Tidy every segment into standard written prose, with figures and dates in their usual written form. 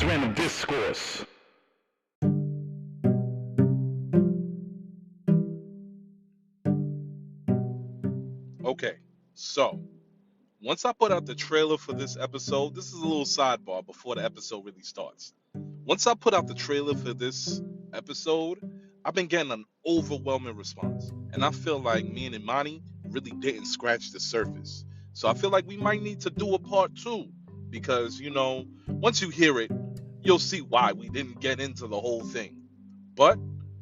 is Random Discourse. Okay, so once I put out the trailer for this episode, this is a little sidebar before the episode really starts. Once I put out the trailer for this episode, I've been getting an overwhelming response. And I feel like me and Imani really didn't scratch the surface. So I feel like we might need to do a part two because, once you hear it, you'll see why we didn't get into the whole thing. But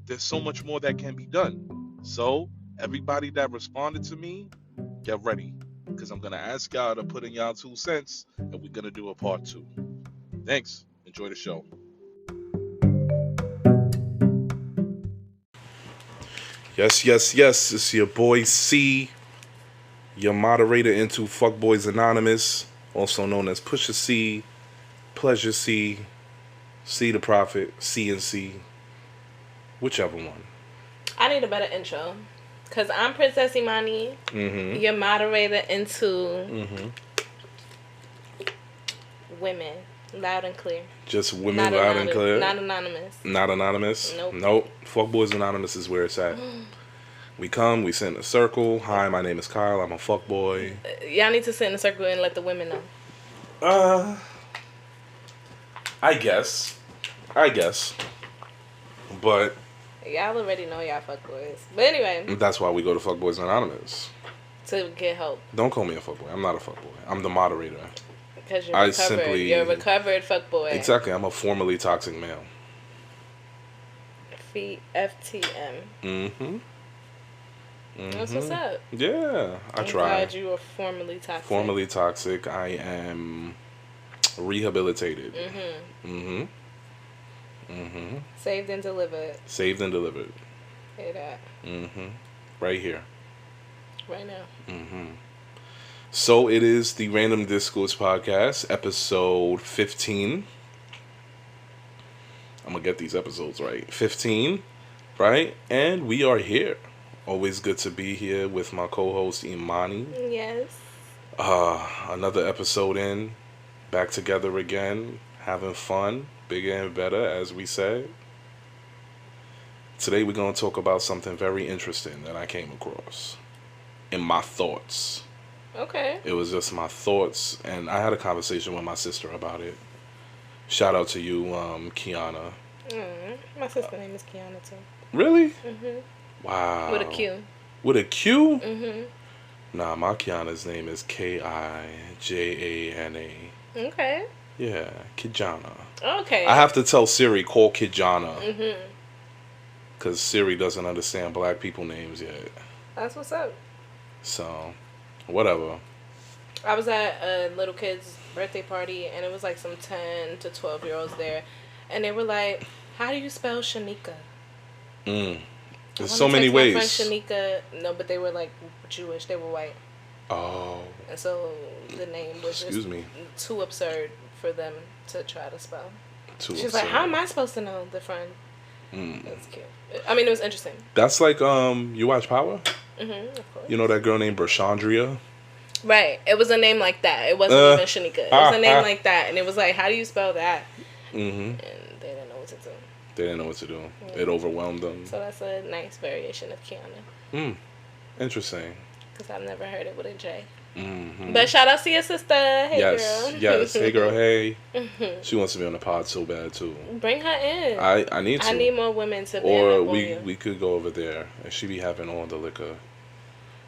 there's so much more that can be done. So, everybody that responded to me, get ready because I'm going to ask y'all to put in y'all 2 cents and we're going to do a part two. Thanks. Enjoy the show. Yes, yes, yes. It's your boy C, your moderator into Fuckboys Anonymous, also known as Pusha C, Pleasure C, C the Prophet, C and C, whichever one. I need a better intro. Because I'm Princess Imani, your moderator into women. Loud and clear. Just women not loud and clear? Not anonymous. Not anonymous? Nope. Fuckboys Anonymous is where it's at. We come, we sit in a circle. Hi, my name is Kyle. I'm a fuckboy. Y'all need to sit in a circle and let the women know. I guess. But y'all already know y'all fuckboys. But anyway. That's why we go to Fuckboys Anonymous. To get help. Don't call me a fuckboy. I'm not a fuckboy. I'm the moderator. Because you're a recovered fuckboy. Exactly. I'm a formerly toxic male. FTM. That's what's up. Yeah, I tried. I'm glad you were formerly toxic. Formerly toxic. I am rehabilitated. Saved and delivered. Saved and delivered. Hear that. Right here. Right now. So it is the Random Discourse Podcast, episode 15. I'm going to get these episodes right. 15, right? And we are here. Always good to be here with my co-host Imani. Yes. Another episode in. Back together again. Having fun. Bigger and better, as we said. Today we're going to talk about something very interesting that I came across. In my thoughts. Okay. It was just my thoughts, and I had a conversation with my sister about it. Shout out to you, Kiana. My sister's name is Kiana, too. Really? Wow. With a Q. With a Q? Nah, my Kiana's name is Kijana. Okay. Yeah, Kijana. Okay. I have to tell Siri, call Kijana. Because Siri doesn't understand black people names yet. That's what's up. So, whatever. I was at a little kid's birthday party, and it was like some 10 to 12-year-olds there. And they were like, how do you spell Shanika? There's so many ways. My friend Shanika, no, but they were like Jewish. They were white. Oh. And so the name was too absurd for them to try to spell. She's like, how am I supposed to know the friend? That's cute. I mean, it was interesting. That's like, you watch Power? Of course. You know that girl named Brashandria? Right. It was a name like that. It wasn't even Shanika. It was a name like that. And it was like, how do you spell that? And they didn't know what to do. They didn't know what to do. It overwhelmed them. So that's a nice variation of Kiana. Interesting. Because I've never heard it with a J. But shout out to your sister. Hey, girl. Yes. Hey, girl. Hey. She wants to be on the pod so bad, too. Bring her in. I need to. I need more women to be Or we could go over there, and she be having all the liquor.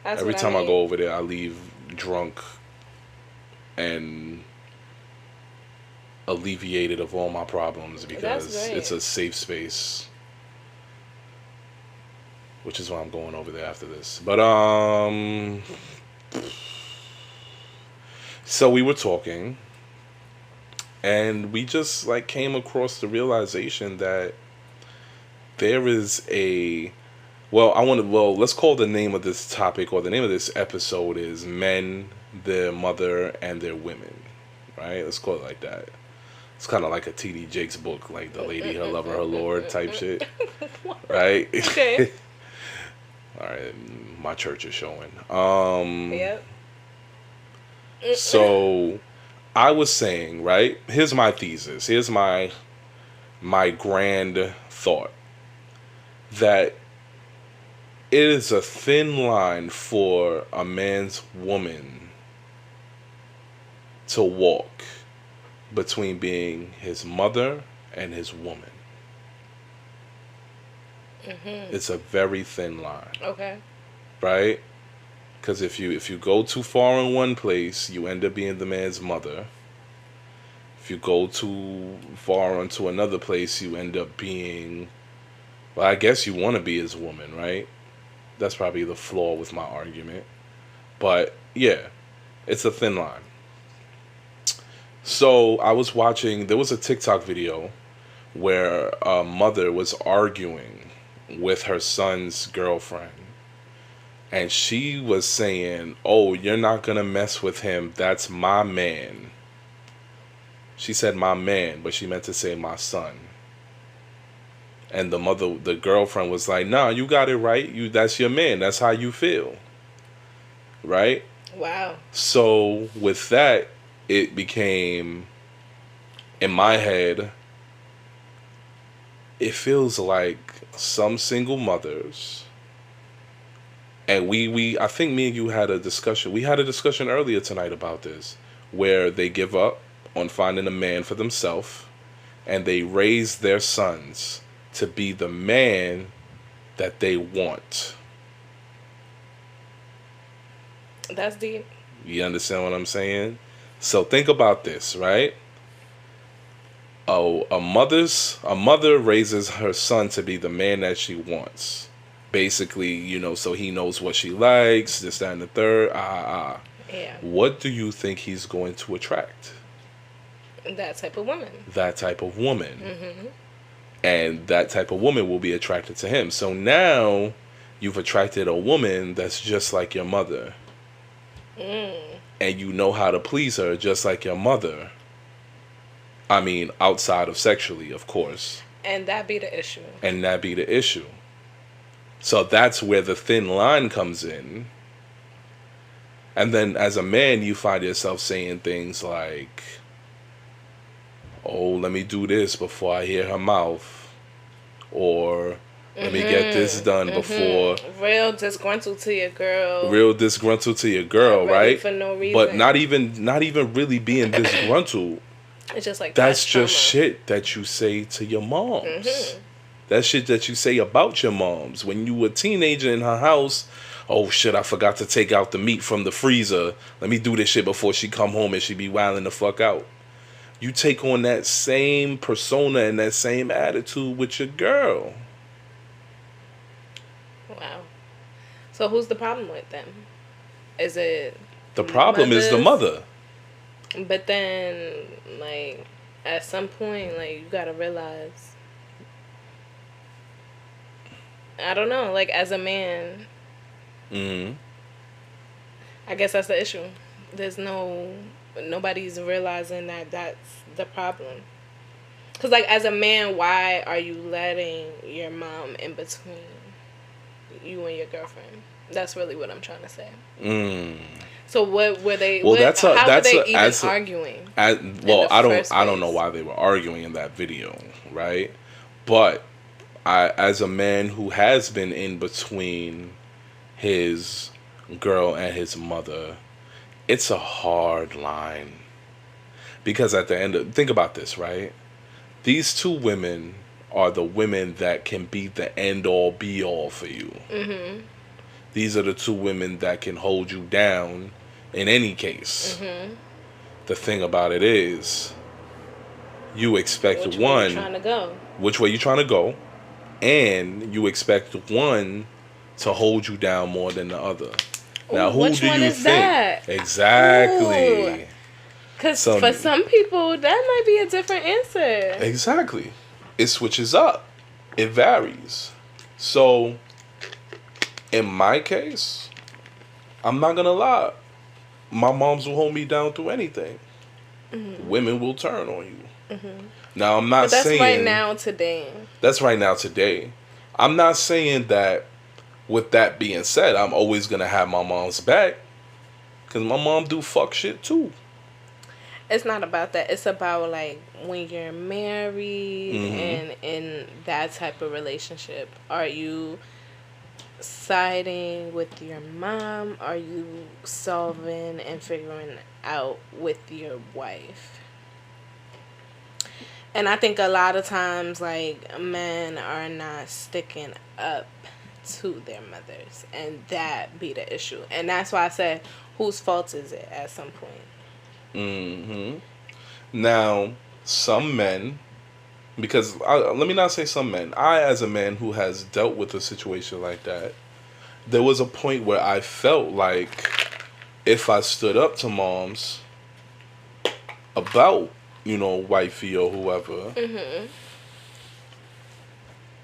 Every time I go over there, I leave drunk and alleviated of all my problems because it's a safe space. Which is why I'm going over there after this. But, so we were talking, and we just, like, came across the realization that there is let's call the name of this topic, or the name of this episode is Men, Their Mother, and Their Women, right? Let's call it like that. It's kind of like a T.D. Jakes book, like The Lady, Her Lover, Her Lord type shit, right? Okay. All right, my church is showing. Yep. So I was saying, right? Here's my thesis. Here's my grand thought that it is a thin line for a man's woman to walk between being his mother and his woman. Mm-hmm. It's a very thin line. Okay. Right? Because if you go too far in one place, you end up being the man's mother. If you go too far into another place, you end up being, well, I guess you want to be his woman, right? That's probably the flaw with my argument. But yeah, it's a thin line. So I was watching, there was a TikTok video where a mother was arguing with her son's girlfriend. And she was saying, "Oh, you're not going to mess with him. That's my man." She said my man, but she meant to say my son. And the girlfriend was like, "Nah, you got it right. That's your man. That's how you feel." Right? Wow. So with that, it became, in my head, it feels like some single mothers, and I think me and you had a discussion. We had a discussion earlier tonight about this, where they give up on finding a man for themselves, and they raise their sons to be the man that they want. That's deep. You understand what I'm saying? So think about this, right? Oh, a mother raises her son to be the man that she wants. Basically, so he knows what she likes, this, that, and the third. Yeah. What do you think he's going to attract? That type of woman. That type of woman. Mm-hmm. And that type of woman will be attracted to him. So now you've attracted a woman that's just like your mother. And you know how to please her just like your mother. I mean, outside of sexually, of course. And that be the issue. So that's where the thin line comes in. And then as a man, you find yourself saying things like, "Oh, let me do this before I hear her mouth." Or, "Let me get this done before." Real disgruntled to your girl. Right? For no reason. But not even really being disgruntled. It's just like that's just shit that you say to your moms. Mm-hmm. That shit that you say about your moms. When you were a teenager in her house, "Oh shit, I forgot to take out the meat from the freezer. Let me do this shit before she come home and she be wilding the fuck out." You take on that same persona and that same attitude with your girl. Wow. So who's the problem with them? Is it the problem mothers? Is the mother. But then, like, at some point, like, you gotta realize, I don't know, like, as a man, I guess that's the issue. Nobody's realizing that that's the problem. Because, like, as a man, why are you letting your mom in between you and your girlfriend? That's really what I'm trying to say. So what were they? Well, how were they even arguing? I don't know why they were arguing in that video, right? But as a man who has been in between his girl and his mother, it's a hard line. Because at the end think about this, right? These two women are the women that can be the end all be all for you. Mm-hmm. These are the two women that can hold you down in any case. Mm-hmm. The thing about it is, you expect which way you trying to go, and you expect one to hold you down more than the other. Ooh, now, who do you think? That? Exactly. Because for some people, that might be a different answer. Exactly. It switches up. It varies. So, in my case, I'm not going to lie. My moms will hold me down through anything. Mm-hmm. Women will turn on you. Mm-hmm. Now, I'm not saying... That's right now today. That's right now today. I'm not saying that, with that being said, I'm always going to have my mom's back. Because my mom do fuck shit too. It's not about that. It's about like when you're married Mm-hmm. and in that type of relationship. Are you siding with your mom? Are you solving and figuring out with your wife? And I think a lot of times, like, men are not sticking up to their mothers, and that be the issue. And that's why I said, whose fault is it at some point? Mm-hmm. Now, some men, because let me not say some men. I, as a man who has dealt with a situation like that, there was a point where I felt like if I stood up to moms about, wifey or whoever, Mm-hmm.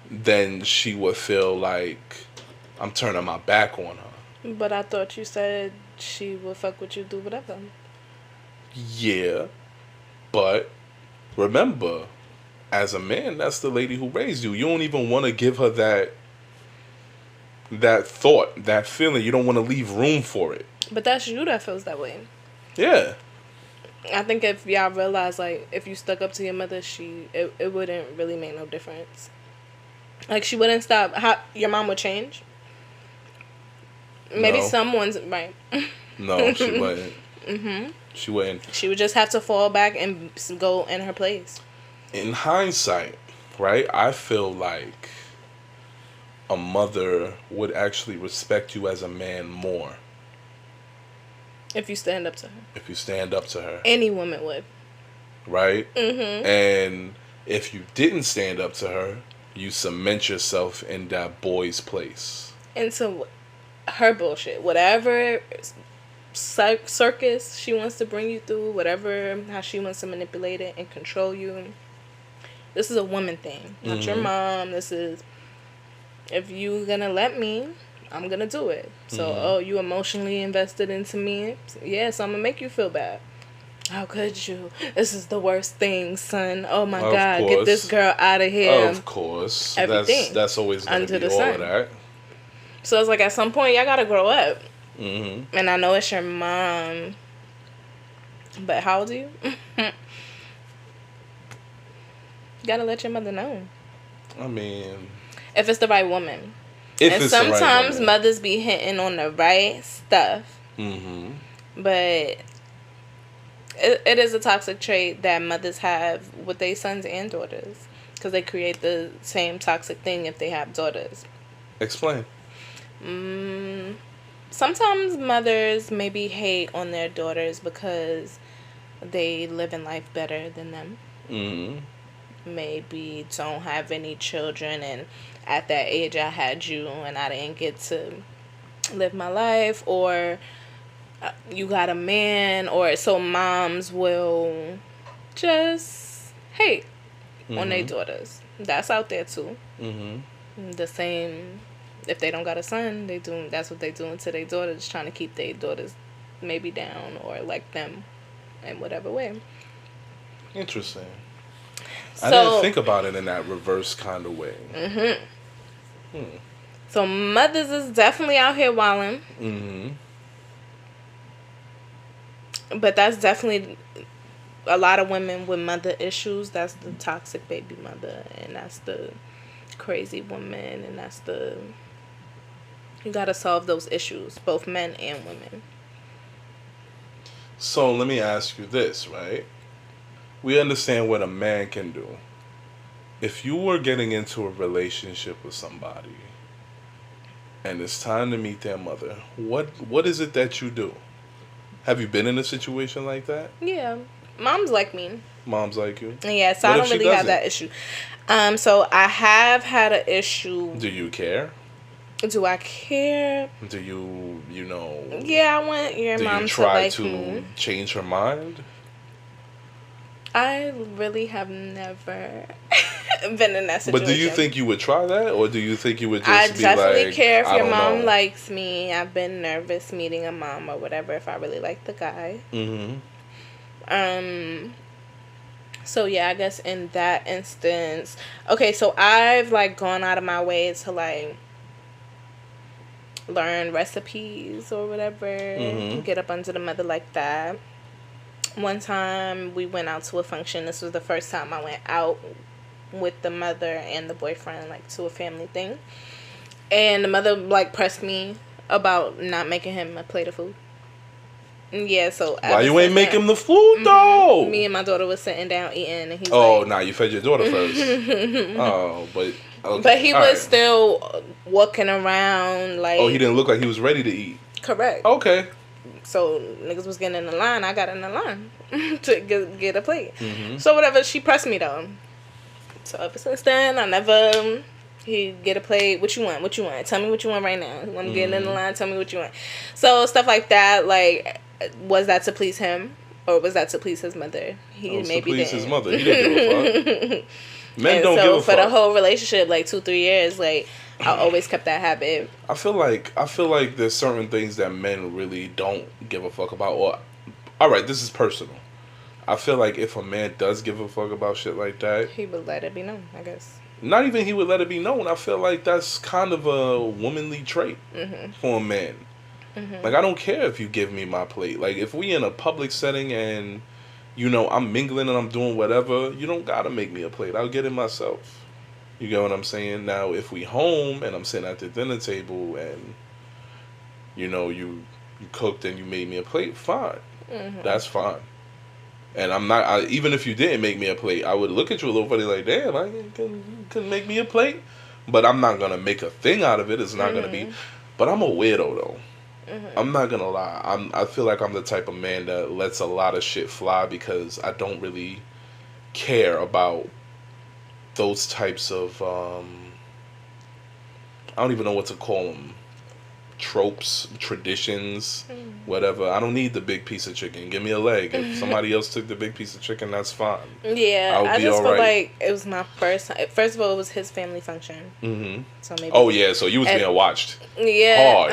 then she would feel like I'm turning my back on her. But I thought you said she would fuck with you, do whatever. Yeah, but remember, as a man, that's the lady who raised you. You don't even want to give her that thought, that feeling. You don't want to leave room for it. But that's you that feels that way. Yeah. I think if y'all realize, like, if you stuck up to your mother, it wouldn't really make no difference. Like, she wouldn't stop. How your mom would change? Maybe No. someone's right. No, she wouldn't. Mm-hmm. She wouldn't. She would just have to fall back and go in her place. In hindsight, right? I feel like a mother would actually respect you as a man more If you stand up to her. if you stand up to her, Any woman would. right? Mm-hmm. And if you didn't stand up to her, you cement yourself in that boy's place. Into her bullshit. Whatever circus she wants to bring you through, whatever, how she wants to manipulate it and control you. This is a woman thing, not your mom. This is, if you gonna let me, I'm gonna do it. So, oh, you emotionally invested into me? Yes, I'm gonna make you feel bad. How could you? This is the worst thing, son. Oh my Of God, get this course. girl out of here. Of course. Everything. That's always going to Under be the all sun. of that. So it's like at some point, y'all gotta grow up. Mm-hmm. And I know it's your mom, but how old are you? You gotta let your mother know. I mean, If it's the right woman. if And it's the right sometimes woman. mothers be hitting on the right stuff. Mm-hmm. But it is a toxic trait that mothers have with their sons and daughters. Because they create the same toxic thing if they have daughters. Explain. Sometimes mothers maybe hate on their daughters because they live in life better than them. Mm-hmm. Maybe don't have any children, and at that age I had you and I didn't get to live my life, or you got a man, or so moms will just hate on their daughters. That's out there too. Mm-hmm. The same, if they don't got a son, they do. That's what they doing to their daughters, trying to keep their daughters maybe down or like them in whatever way. Interesting. So, I didn't think about it in that reverse kind of way. Mm-hmm. So mothers is definitely out here wilding. Mm-hmm. But that's definitely a lot of women with mother issues. That's the toxic baby mother, and that's the crazy woman, and that's the, you gotta solve those issues, both men and women. So let me ask you this, right? We understand what a man can do. If you were getting into a relationship with somebody and it's time to meet their mother, what is it that you do? Have you been in a situation like that? Yeah, moms like me. Moms like you? Yeah, so What I if don't she really have doesn't? that issue. So I have had an issue. Do you care? Do I care? Do you, Yeah, I want your do mom you to try like to me. change her mind? I really have never been in that situation. But do you think you would try that, or do you think you would I just be definitely like, care if I your don't mom know. likes me. I've been nervous meeting a mom or whatever if I really like the guy. Mm-hmm. So yeah, I guess in that instance, okay, so I've like gone out of my way to like learn recipes or whatever, Mm-hmm. get up under the mother like that. One time we went out to a function. This was the first time I went out with the mother and the boyfriend, like to a family thing. And the mother like pressed me about not making him a plate of food. Yeah, so Why you ain't make him the food though? Me and my daughter was sitting down eating, and he's nah, you fed your daughter first. But okay. But he was still walking around like. Oh, he didn't look like he was ready to eat. Correct. Okay. So niggas was getting in the line. I got in the line to get a plate. So whatever, she pressed me though. So ever since then, I never. He get a plate. What you want? What you want? Tell me what you want right now. When I'm getting in the line, tell me what you want. So stuff like that. Like, was that to please him, or was that to please his mother? He maybe to please didn't. his mother. He didn't give a fuck. Men And don't so give a for fuck. the whole relationship, like 2-3 years, like I always kept that habit. I feel like there's certain things that men really don't give a fuck about. Or, all right, this is personal. I feel like if a man does give a fuck about shit like that, He would let it be known, I guess. not even he would let it be known. I feel like that's kind of a womanly trait for a man. Like, I don't care if you give me my plate. Like, if we in a public setting and, you know, I'm mingling and I'm doing whatever, you don't gotta make me a plate. I'll get it myself. You get what I'm saying? Now, if we home and I'm sitting at the dinner table and, you know, you cooked and you made me a plate, fine. That's fine. And I'm not, even if you didn't make me a plate, I would look at you a little funny like, damn, you couldn't make me a plate. But I'm not going to make a thing out of it. It's not going to be. But I'm a weirdo, though. I'm not going to lie. I feel like I'm the type of man that lets a lot of shit fly because I don't really care about those types of, I don't even know what to call them. Tropes, traditions, whatever. I don't need the big piece of chicken. Give me a leg. If somebody else took the big piece of chicken, that's fine. Yeah, I just feel like it was my first time. First of all, it was his family function. So maybe. Oh yeah, so you was being watched. Yeah,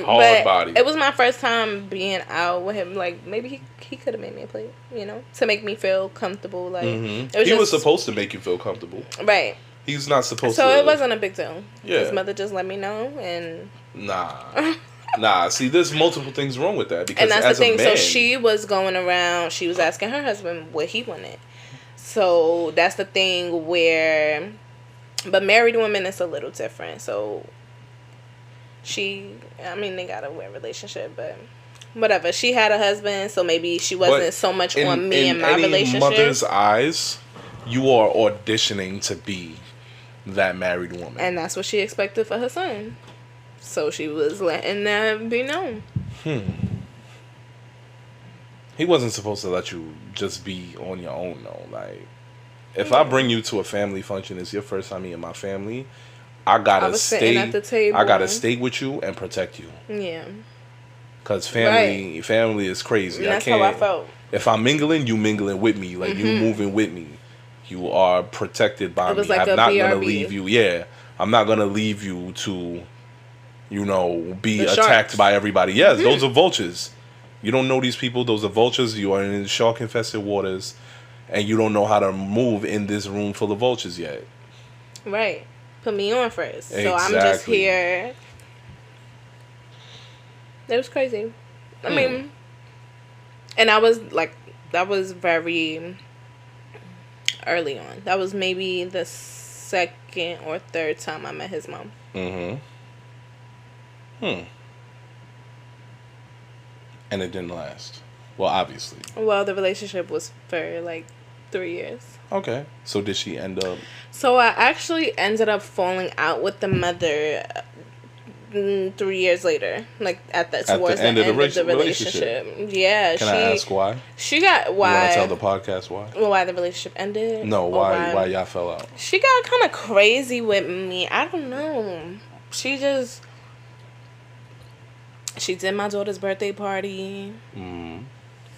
hard body. It was my first time being out with him. Like maybe he could have made me a plate, you know, to make me feel comfortable. Like he was supposed to make you feel comfortable, right? He's not supposed to. So it wasn't a big deal. Yeah. His mother just let me know and. Nah. See, there's multiple things wrong with that because and that's as the thing. A man, so she was going around. She was asking her husband what he wanted. So that's the thing where, but married women is a little different. So they got a weird relationship, but whatever. She had a husband, so maybe she wasn't so much on me and my relationship. In mother's eyes, you are auditioning to be that married woman, and that's what she expected for her son. So she was letting that be known. He wasn't supposed to let you just be on your own, though. Like, if I bring you to a family function, it's your first time meeting my family, I gotta stay at the table. I gotta stay with you and protect you. Yeah. Cause family is crazy. And that's how I felt. If I'm mingling, you mingling with me. Like, you moving with me. You are protected by me. Like I'm not BRB. gonna leave you. Yeah. I'm not gonna leave you to, you know, be the attacked sharks. by everybody. Yes, those are vultures. You don't know these people. Those are vultures. You are in shark-infested waters, and you don't know how to move in this room full of vultures yet. Right. Put me on first. Exactly. So I'm just here. It was crazy. I mean, and that was very early on. That was maybe the second or third time I met his mom. And it didn't last. Well, obviously. Well, the relationship was for like 3 years. Okay. So did she end up? So I actually ended up falling out with the mother 3 years later, like towards the end of the relationship. Yeah. Can I ask why? She got why? You want to tell the podcast why? Well, why the relationship ended? No, why y'all fell out? She got kind of crazy with me. I don't know. She did my daughter's birthday party.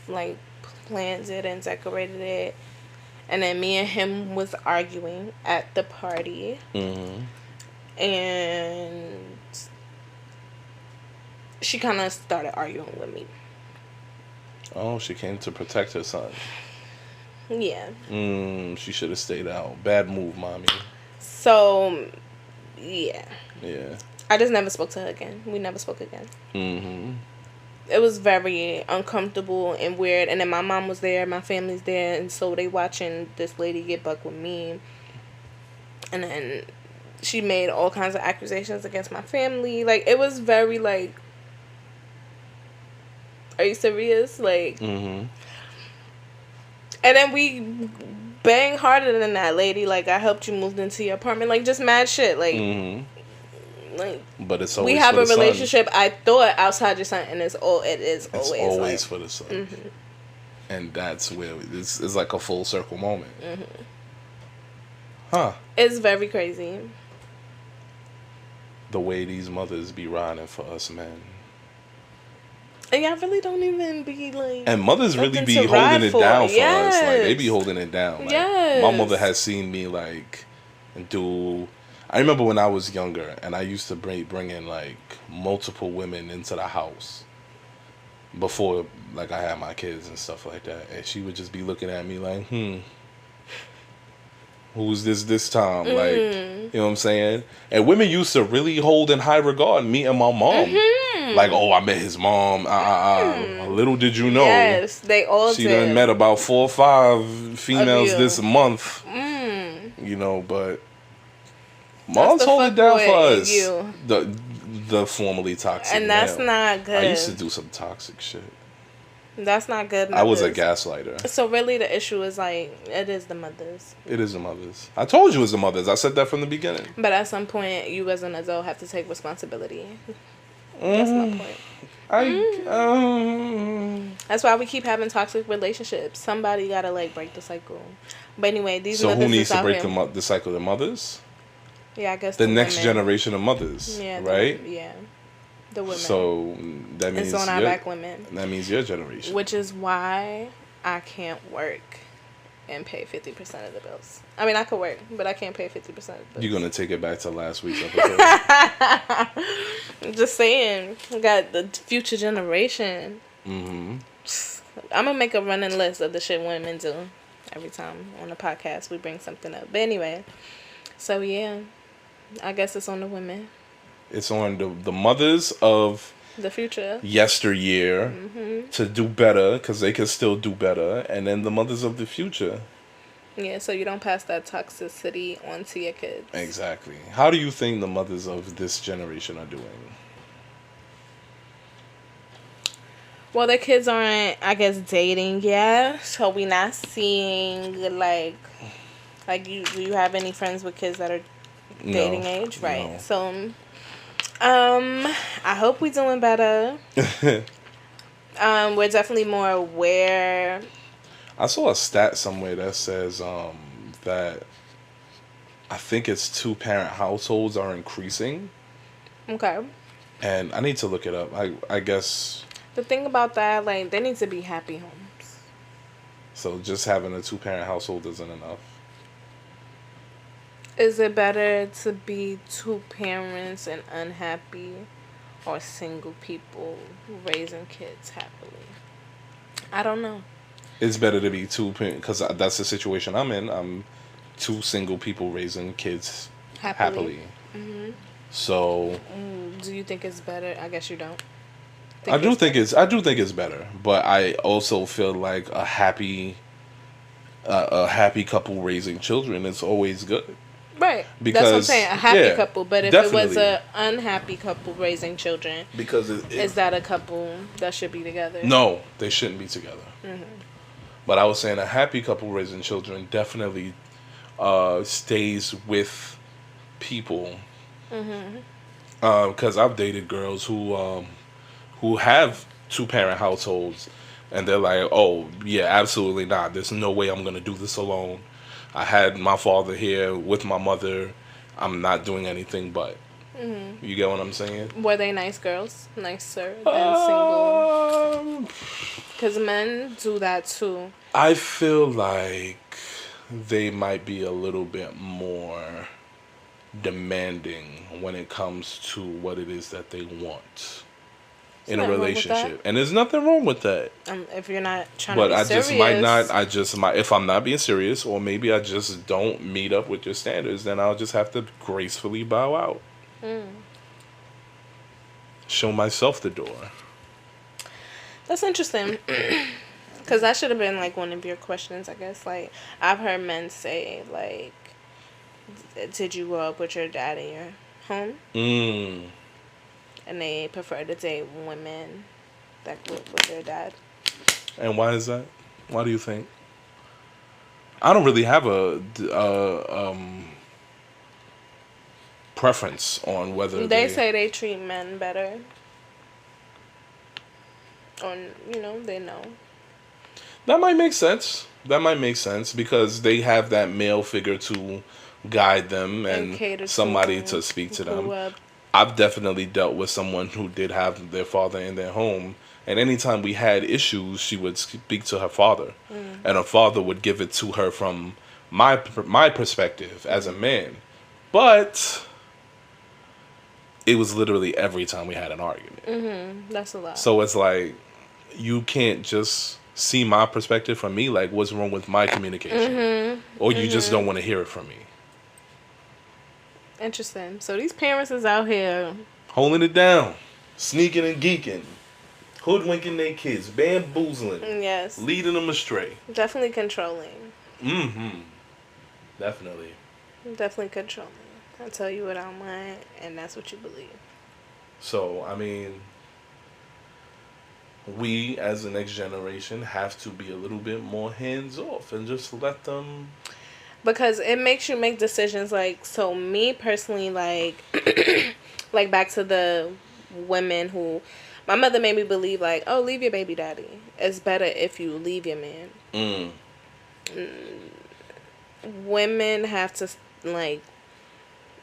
Like, planned it and decorated it. And then me and him was arguing at the party. And she kind of started arguing with me. Oh, she came to protect her son. Yeah. She should have stayed out. Bad move, mommy. So, yeah. Yeah. I just never spoke to her again. We never spoke again. it was very uncomfortable and weird. And then my mom was there, my family's there, and so they watching this lady get buck with me. And then she made all kinds of accusations against my family. Like, it was very like, are you serious? Like, Mm-hmm. and then we bang harder than that, lady. Like, I helped you move into your apartment. Like, just mad shit. Like, like, But it's we always have for a the son. relationship. I thought outside your son, and it is It's always always like, for the son. And that's where it's like a full circle moment. Huh. it's very crazy. The way these mothers be riding for us men. And y'all really don't even be like. And mothers really nothing be to ride holding it down for Yes. us. Like, they be holding it down. Like, Yes. my mother has seen me, like, do... I remember when I was younger, and I used to bring in, like, multiple women into the house before, like, I had my kids and stuff like that. And she would just be looking at me like, who's this time? Like, you know what I'm saying? And women used to really hold in high regard me and my mom. Like, oh, I met his mom. Little did you know. Yes, they all She did. done met about 4 or 5 females you. this month. You know, but moms the hold it down for fuckboy, us. you. The formerly toxic And that's male. not good. I used to do some toxic shit. That's not good. I was a mothers. gaslighter. So really, the issue is like it is the mothers. It is the mothers. I told you it was the mothers. I said that from the beginning. But at some point, you as an adult have to take responsibility. That's my point. That's why we keep having toxic relationships. Somebody gotta like break the cycle. But anyway, these So mothers who needs is to out break here. the cycle? The mothers? Yeah, I guess The next women. generation of mothers, Yeah, right? the women. So that means it's on our back women. That means your generation. Which is why I can't work and pay 50% of the bills. I mean, I could work, but I can't pay 50% of the bills. You're gonna take it back to last week's episode. Just saying, we got the future generation. I'm gonna make a running list of the shit women do every time on the podcast we bring something up. But anyway, so yeah, I guess it's on the women. It's on the mothers of The future. yesteryear to do better, because they can still do better, and then the mothers of the future. Yeah, so you don't pass that toxicity on to your kids. Exactly. How do you think the mothers of this generation are doing? Well, the kids aren't, I guess, dating yet, so we not seeing like you. Do you have any friends with kids that are dating age? Right. No. So, I hope we're doing better. We're definitely more aware. I saw a stat somewhere that says that I think it's 2-parent households are increasing. Okay. And I need to look it up. I guess. The thing about that, like, they need to be happy homes. So just having a 2-parent household isn't enough. Is it better to be 2 parents and unhappy, or single people raising kids happily? I don't know. It's better to be 2 parents, because that's the situation I'm in. I'm 2 single people raising kids happily. So. Do you think it's better? I guess you don't. I do think it's better, but I also feel like a happy couple raising children is always good. Right. Because, that's what I'm saying. A happy couple. But if it was definitely. an unhappy couple raising children, Because is that a couple that should be together? No, they shouldn't be together. But I was saying a happy couple raising children definitely stays with people. Because I've dated girls who have 2-parent households, and they're like, oh yeah, absolutely not. There's no way I'm gonna do this alone. I had my father here with my mother. I'm not doing anything but. You get what I'm saying? Were they nice girls? Nicer than single? Because men do that too. I feel like they might be a little bit more demanding when it comes to what it is that they want in a nothing wrong with relationship. And there's nothing wrong with that. If you're not trying But to be I serious. just might, if I'm not being serious, or maybe I just don't meet up with your standards, then I'll just have to gracefully bow out. Show myself the door. That's interesting. Because that should have been like one of your questions, I guess. Like, I've heard men say, like, did you grow up with your dad in your home? Mm. And they prefer to date women that grew up with their dad. And why is that? Why do you think? I don't really have a preference on whether They say they treat men better. Or, they know. That might make sense. That might make sense because they have that male figure to guide them and somebody to speak to them. I've definitely dealt with someone who did have their father in their home, and anytime we had issues, she would speak to her father, and her father would give it to her from my perspective as a man. But it was literally every time we had an argument. Mm-hmm. That's a lot. So it's like, you can't just see my perspective from me. Like, what's wrong with my communication? Mm-hmm. Or you just don't want to hear it from me. Interesting. So these parents is out here holding it down, sneaking and geeking, hoodwinking their kids, bamboozling, yes, leading them astray. Definitely controlling. Mm-hmm. Definitely Controlling. I tell you what I want, and that's what you believe. So, I mean, we as the next generation have to be a little bit more hands off and just let them. Because it makes you make decisions. Like, so me personally, like, like back to the women who, my mother made me believe, like, oh, leave your baby daddy. It's better if you leave your man. Women have to, like,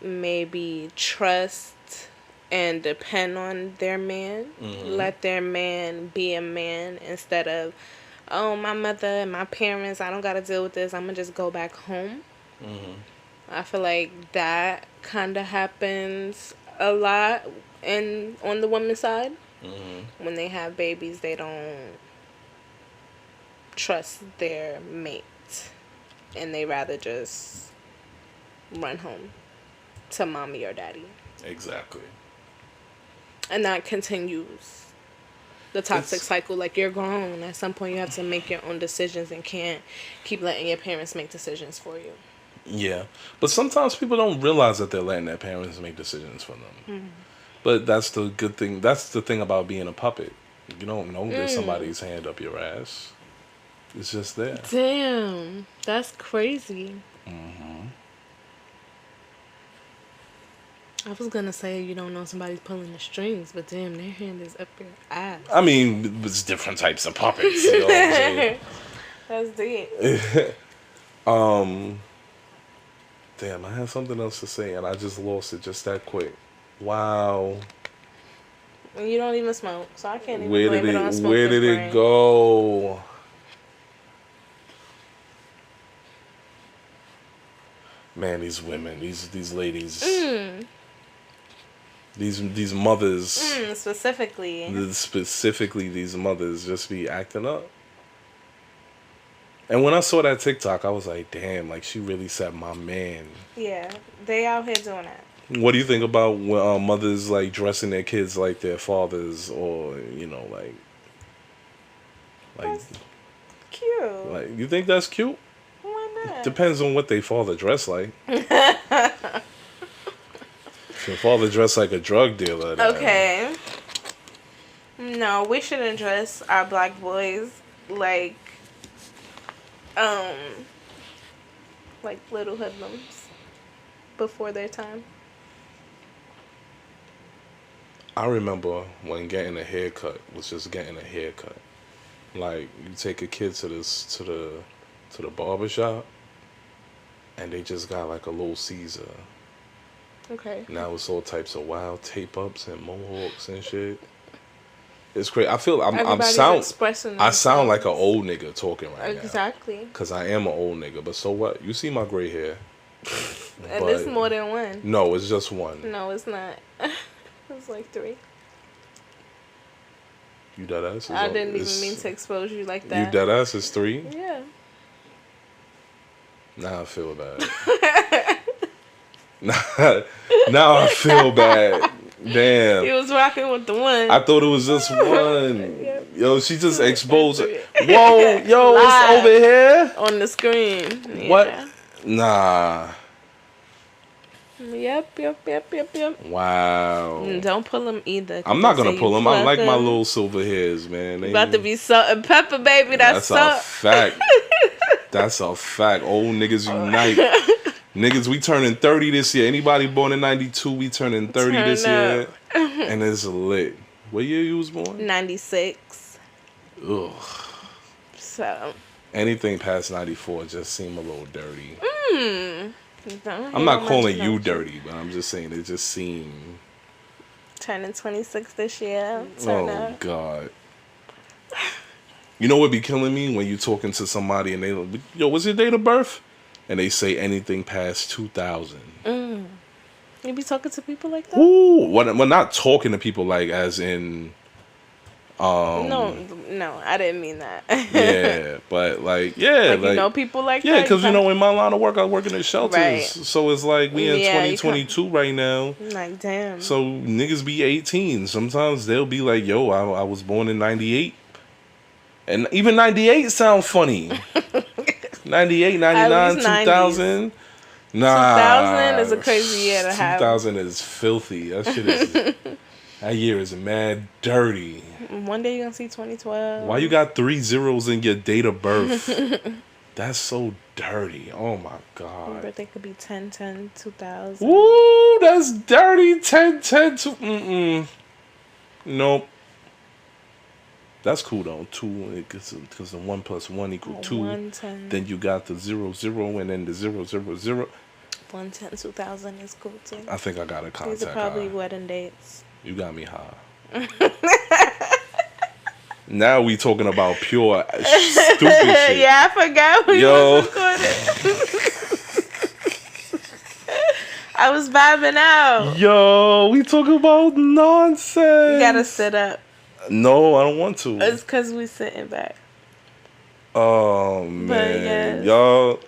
maybe trust and depend on their man. Let their man be a man instead of, oh, my mother and my parents, I don't got to deal with this. I'm going to just go back home. I feel like that kind of happens a lot on the women's side. When they have babies, they don't trust their mate. And they rather just run home to mommy or daddy. Exactly. And that continues the toxic cycle. Like, you're grown. At some point, you have to make your own decisions and can't keep letting your parents make decisions for you. Yeah. But sometimes people don't realize that they're letting their parents make decisions for them. But that's the good thing. That's the thing about being a puppet. You don't know there's somebody's hand up your ass. It's just there. Damn. That's crazy. I was gonna say you don't know somebody's pulling the strings, but damn, their hand is up your ass. I mean, it's different types of puppets. You know what I'm saying? That's deep. Damn, I had something else to say and I just lost it just that quick. Wow. You don't even smoke, so I can't even blame it on smoking. Where did it go? Man, these women, these ladies, these mothers, specifically these mothers just be acting up. And when I saw that TikTok, I was like, damn, like, she really said my man. Yeah, they out here doing that. What do you think about mothers, like, dressing their kids like their fathers, or, you know, like that's cute. Like, you think that's cute? Why not? Depends on what they father dress like. If your father dressed like a drug dealer, then... Okay. No, we shouldn't dress our black boys like little hoodlums before their time. I remember when getting a haircut was just getting a haircut. Like, you take a kid to the barber shop, and they just got like a little Caesar. Okay. Now it's all types of wild tape ups and mohawks and shit. It's crazy. I feel I sound like an old nigga talking right now. Exactly. Cause I am an old nigga, but so what? You see my gray hair. And it's more than one. No, it's just one. No, it's not. It's like 3. You dead ass? I didn't even mean to expose you like that. You dead ass is 3? Yeah. Now I feel bad. Now I feel bad. Damn. He was rocking with the one. I thought it was just one. Yep. Yo, she just exposed it. That's Whoa, yo, Live. it's over here. On the screen. Yeah. What? Nah. Yep. Wow. Don't pull them either. I'm not gonna pull them. I like my little silver hairs, man. You about to be salt and pepper, baby. That's a fact. That's a fact. Old niggas unite. Niggas, we turning 30 this year. Anybody born in 92, we turning 30 this year. And it's lit. What year you was born? 96. Ugh. So. Anything past 94 just seem a little dirty. I'm not calling you dirty, but I'm just saying it just seemed. Turning 26 this year. Oh, God. You know what be killing me? When you talking to somebody and they, yo, what's your date of birth? And they say anything past 2000. You be talking to people like that? Ooh, well, not talking to people like as in. No, I didn't mean that. Yeah, but like, yeah, like you know people like that. Yeah, because you know, in my line of work, I work in the shelters, right. So it's like we in 2022 right now. Like, damn. So niggas be 18. Sometimes they'll be like, "Yo, I was born in '98," and even '98 sound funny. 98, 99, 2000. Nah, 2000 is a crazy year to have. 2000 is filthy. That shit is. That year is mad dirty. One day you're gonna see 2012. Why you got 3 zeros in your date of birth? That's so dirty. Oh my God. Your birthday could be 10/10/2000. Ooh, that's dirty. 10/10. Nope. That's cool though. 2, because the 1 + 1 = 2. 110. Then you got the 0 0 and then the 0 0 0. 110/2000 is cool too. I think I got a contact. These are probably high. wedding dates. You got me high. Now we talking about pure stupid shit. Yeah, I forgot we was recording. I was vibing out. Yo, we talking about nonsense. You gotta sit up. No, I don't want to. It's because we sitting back. Oh, man. Yes. Y'all,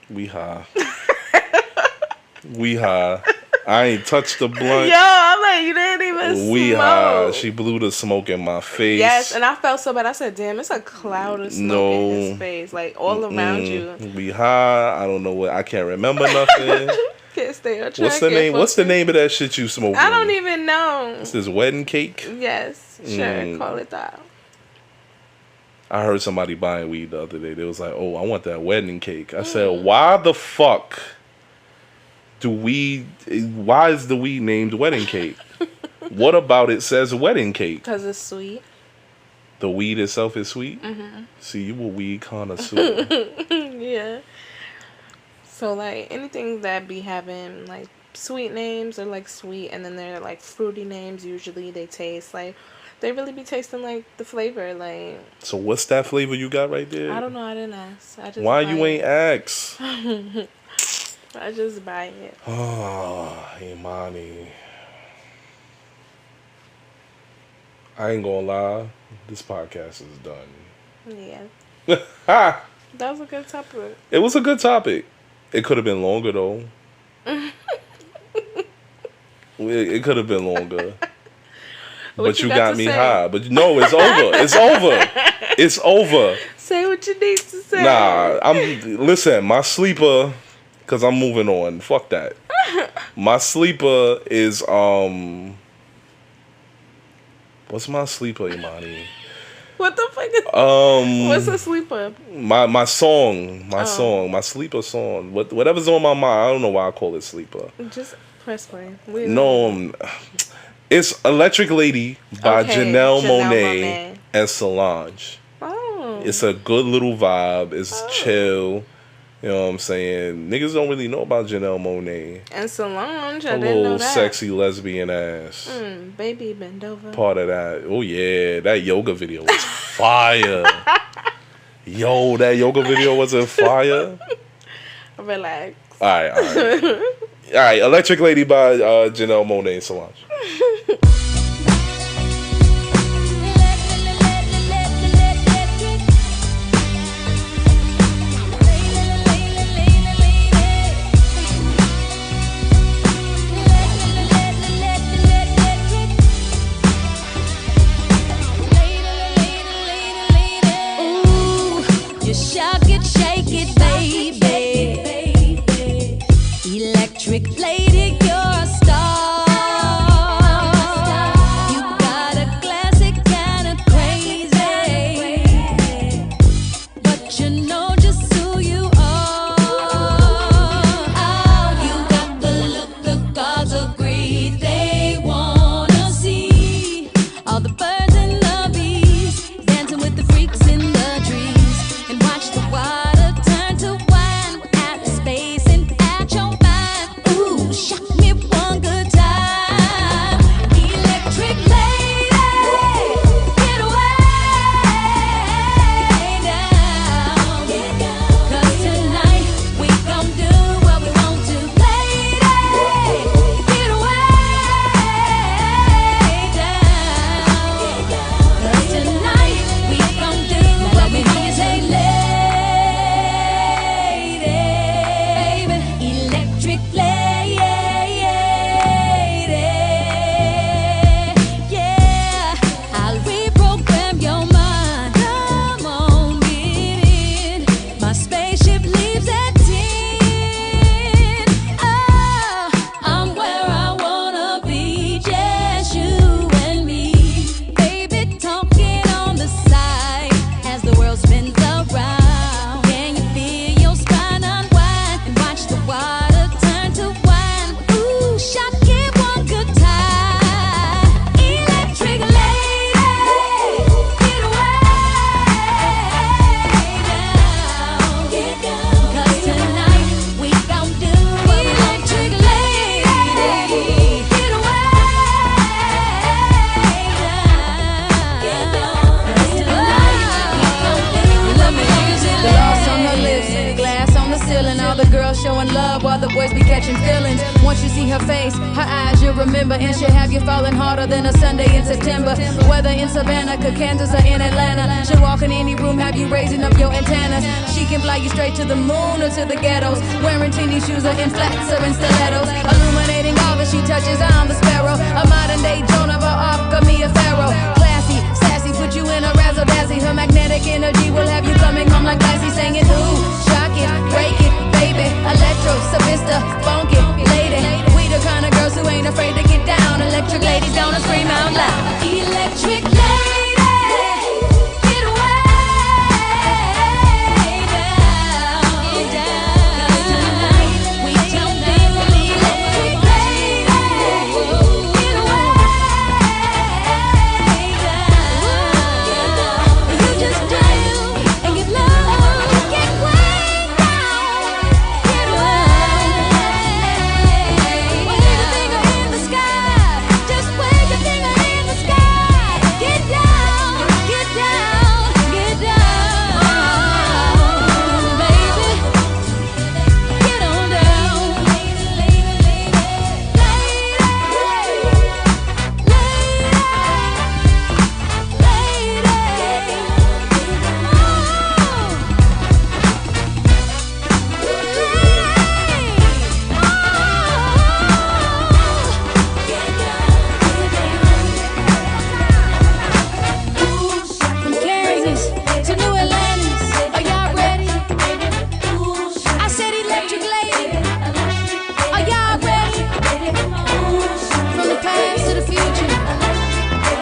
we high. We high. I ain't touched the blunt. Yo, I'm like, you didn't even We smoke. high. She blew the smoke in my face. Yes, and I felt so bad. I said, damn, it's a cloud of smoke in his face. Like, all around you. We high. I don't know what. I can't remember nothing. Can't stay on track. What's the name? What's the name of that shit you smoking? I don't even know. This is wedding cake? Yes, sure. Call it that. I heard somebody buying weed the other day. They was like, oh, I want that wedding cake. I said, why the fuck why is the weed named wedding cake? What about it says wedding cake? Because it's sweet. The weed itself is sweet? Mm-hmm. See, you a weed connoisseur. Yeah. So, like, anything that be having, like, sweet names or, like, sweet, and then they're, like, fruity names, usually they taste, like, they really be tasting, like, the flavor, like. So, what's that flavor you got right there? I don't know. I didn't ask. I just Why you ain't ask? I just buy it. Oh, Imani. I ain't gonna lie. This podcast is done. Yeah. Ha! That was a good topic. It was a good topic. It could have been longer, though. It could have been longer. But you got me high. But no, it's over. It's over. It's over. Say what you need to say. Nah, listen, my sleeper, because I'm moving on. Fuck that. My sleeper is, what's my sleeper, Imani? What the fuck is what's a sleeper? My song. My sleeper song. Whatever's on my mind. I don't know why I call it sleeper. Just press play. No, it's Electric Lady by Janelle Monáe and Solange. Oh. It's a good little vibe. It's chill. You know what I'm saying? Niggas don't really know about Janelle Monáe. And Solange, I a didn't know little that. Sexy lesbian ass. Baby bend over. Part of that. Oh, yeah. That yoga video was fire. Yo, that yoga video wasn't fire? Relax. All right. All right. Electric Lady by Janelle Monáe and Solange. showing love while the boys be catching feelings. Once you see her face, her eyes you'll remember, and she'll have you falling harder than a Sunday in September. Whether in Savannah, Kansas, or in Atlanta, she'll walk in any room, have you raising up your antennas. She can fly you straight to the moon or to the ghettos, wearing teeny shoes or in flats or in stilettos. Illuminating all that she touches, I'm the sparrow, a modern day Joan of Arc, or me a pharaoh. Classy, sassy, put you in a razzle-dazzle. Her magnetic energy will have you coming home like Lassie, singing, ooh, shock it, break it, baby. Electro, Savista, funk it, lady. We the kind of girls who ain't afraid to get down. Electric ladies gonna scream out loud. Electric lady, get away now. Get down. Tonight we don't need electric lady. Get away now. You just dance and get low. Get way down. Get away. Wave your finger in the sky. Just wave your finger in the sky. Get down, get down, get down, baby. Get on down, From Kansas to New Atlantis, are y'all ready? I said electric lady, are y'all ready? From the past to the future,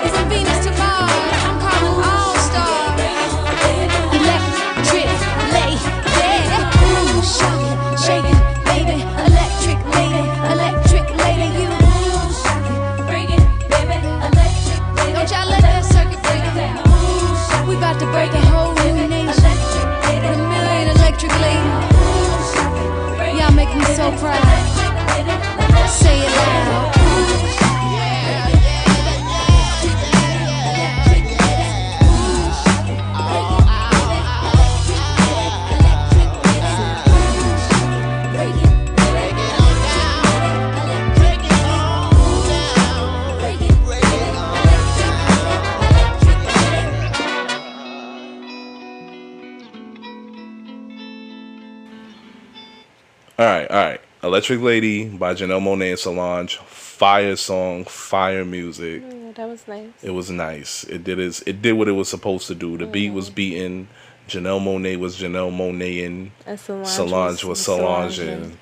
from Venus to Mars, I'm calling all stars. Electric lady, ooh, shocking, shaking, baby. Electric lady, you shocking, breaking, baby. Electric lady, don't y'all let that circuit break down. We about to break a whole new nation. A million electric ladies. Y'all make me so proud. Say it loud. All right. Electric Lady by Janelle Monáe and Solange. Fire song, fire music. Yeah, that was nice. It was nice. It did what it was supposed to do. The beat was beaten. Janelle Monáe was Janelle Monáe And Solange was Solange.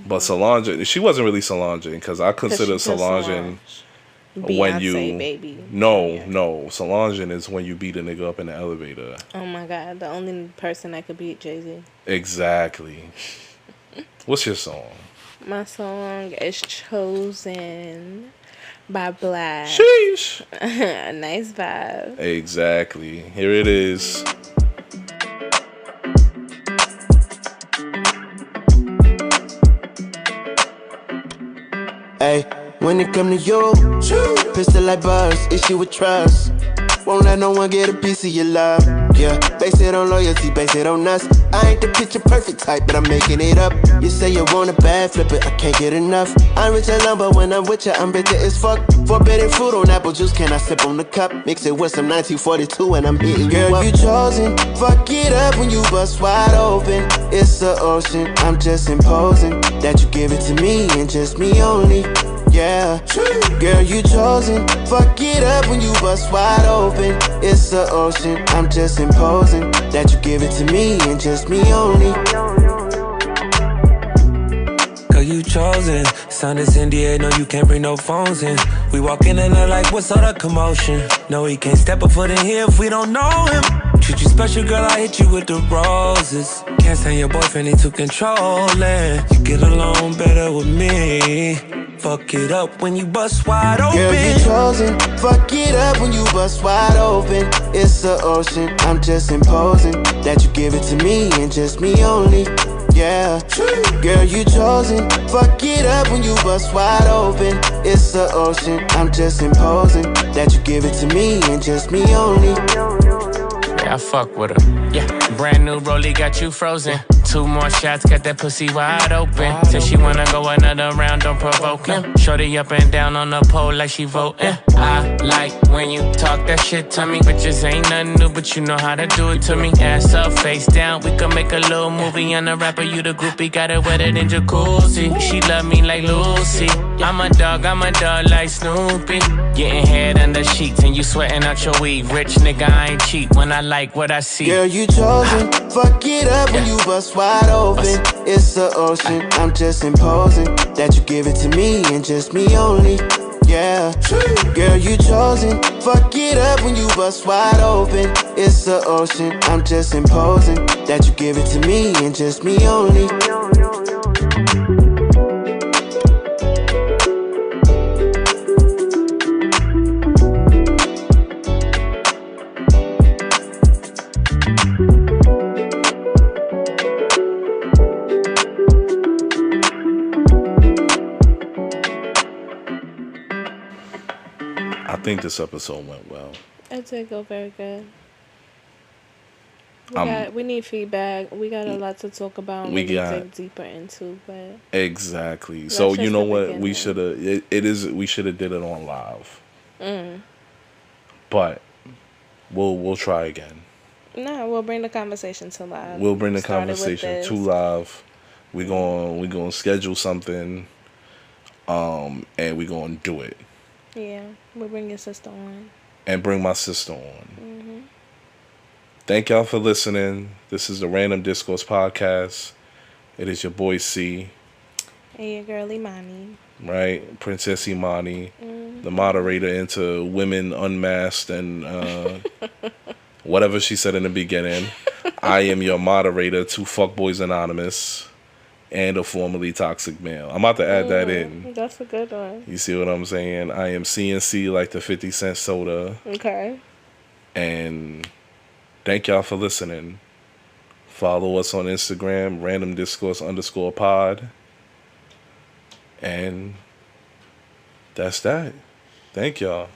But Solange, she wasn't really Solange because I consider Solange when Beyonce, you baby. no Solange is when you beat a nigga up in the elevator. Oh my God, the only person that could beat Jay-Z. Exactly. What's your song? My song is Chosen by Black. Sheesh. Nice vibe. Exactly. Here it is. Hey, when it come to you, pistol like buzz, issue with trust. Won't let no one get a piece of your love. Yeah, base it on loyalty, base it on us. I ain't the picture perfect type, but I'm making it up. You say you want a bad, flip it, I can't get enough. I'm rich alone, but when I'm with you, I'm bitter as fuck. Forbidden fruit on apple juice, can I sip on the cup? Mix it with some 1942 and I'm hitting you up. Girl, you chosen, fuck it up when you bust wide open. It's the ocean, I'm just imposing that you give it to me and just me only. Yeah, girl, you chosen. Fuck it up when you bust wide open. It's the ocean, I'm just imposing that you give it to me and just me only. Girl, you chosen. Sound is in the air, no, you can't bring no phones in. We walk in and they're like, what's all the commotion? No, he can't step a foot in here if we don't know him. Treat you special, girl, I hit you with the roses. Can't stand your boyfriend, he too controlling. You get along better with me. Fuck it up when you bust wide open. Girl, you chosen. Fuck it up when you bust wide open. It's the ocean, I'm just imposing that you give it to me and just me only. Yeah, girl, you chosen. Fuck it up when you bust wide open. It's the ocean, I'm just imposing that you give it to me and just me only. Yeah, I fuck with her. Yeah, brand new rollie got you frozen. 2 more shots, got that pussy wide open. Said she wanna go another round, don't provoke him. Shorty up and down on the pole like she voting. I like when you talk that shit to me. Bitches ain't nothing new, but you know how to do it to me. Ass up, face down, we can make a little movie. On the rapper, you the groupie, got it wetter than jacuzzi. She love me like Lucy. I'm a dog like Snoopy. Getting head under sheets and you sweating out your weave. Rich nigga, I ain't cheap when I like what I see. Girl, you chosen. Fuck it up when you bust wide open. It's the ocean. I'm just imposing that you give it to me and just me only. Yeah, girl, you chosen. Fuck it up when you bust wide open. It's the ocean. I'm just imposing that you give it to me and just me only. I think this episode went well. It did go very good. We need feedback. We got a lot to talk about. And we need to dig deeper into, but exactly. So you know what? We should have. We should have did it on live. But we'll try again. No, we'll bring the conversation to live. We'll bring the conversation to live. We're gonna schedule something, and we're gonna do it. Yeah, we'll bring your sister on. And bring my sister on. Thank y'all for listening. This is the Random Discourse Podcast. It is your boy C. And your girl Imani. Right? Princess Imani. The moderator into Women Unmasked and whatever she said in the beginning. I am your moderator to Fuckboys Anonymous and a formerly toxic male. I'm about to add that in. That's a good one. You see what I'm saying? I am CNC like the 50 cent soda. Okay. And thank y'all for listening. Follow us on Instagram, randomdiscourse_pod. And that's that. Thank y'all.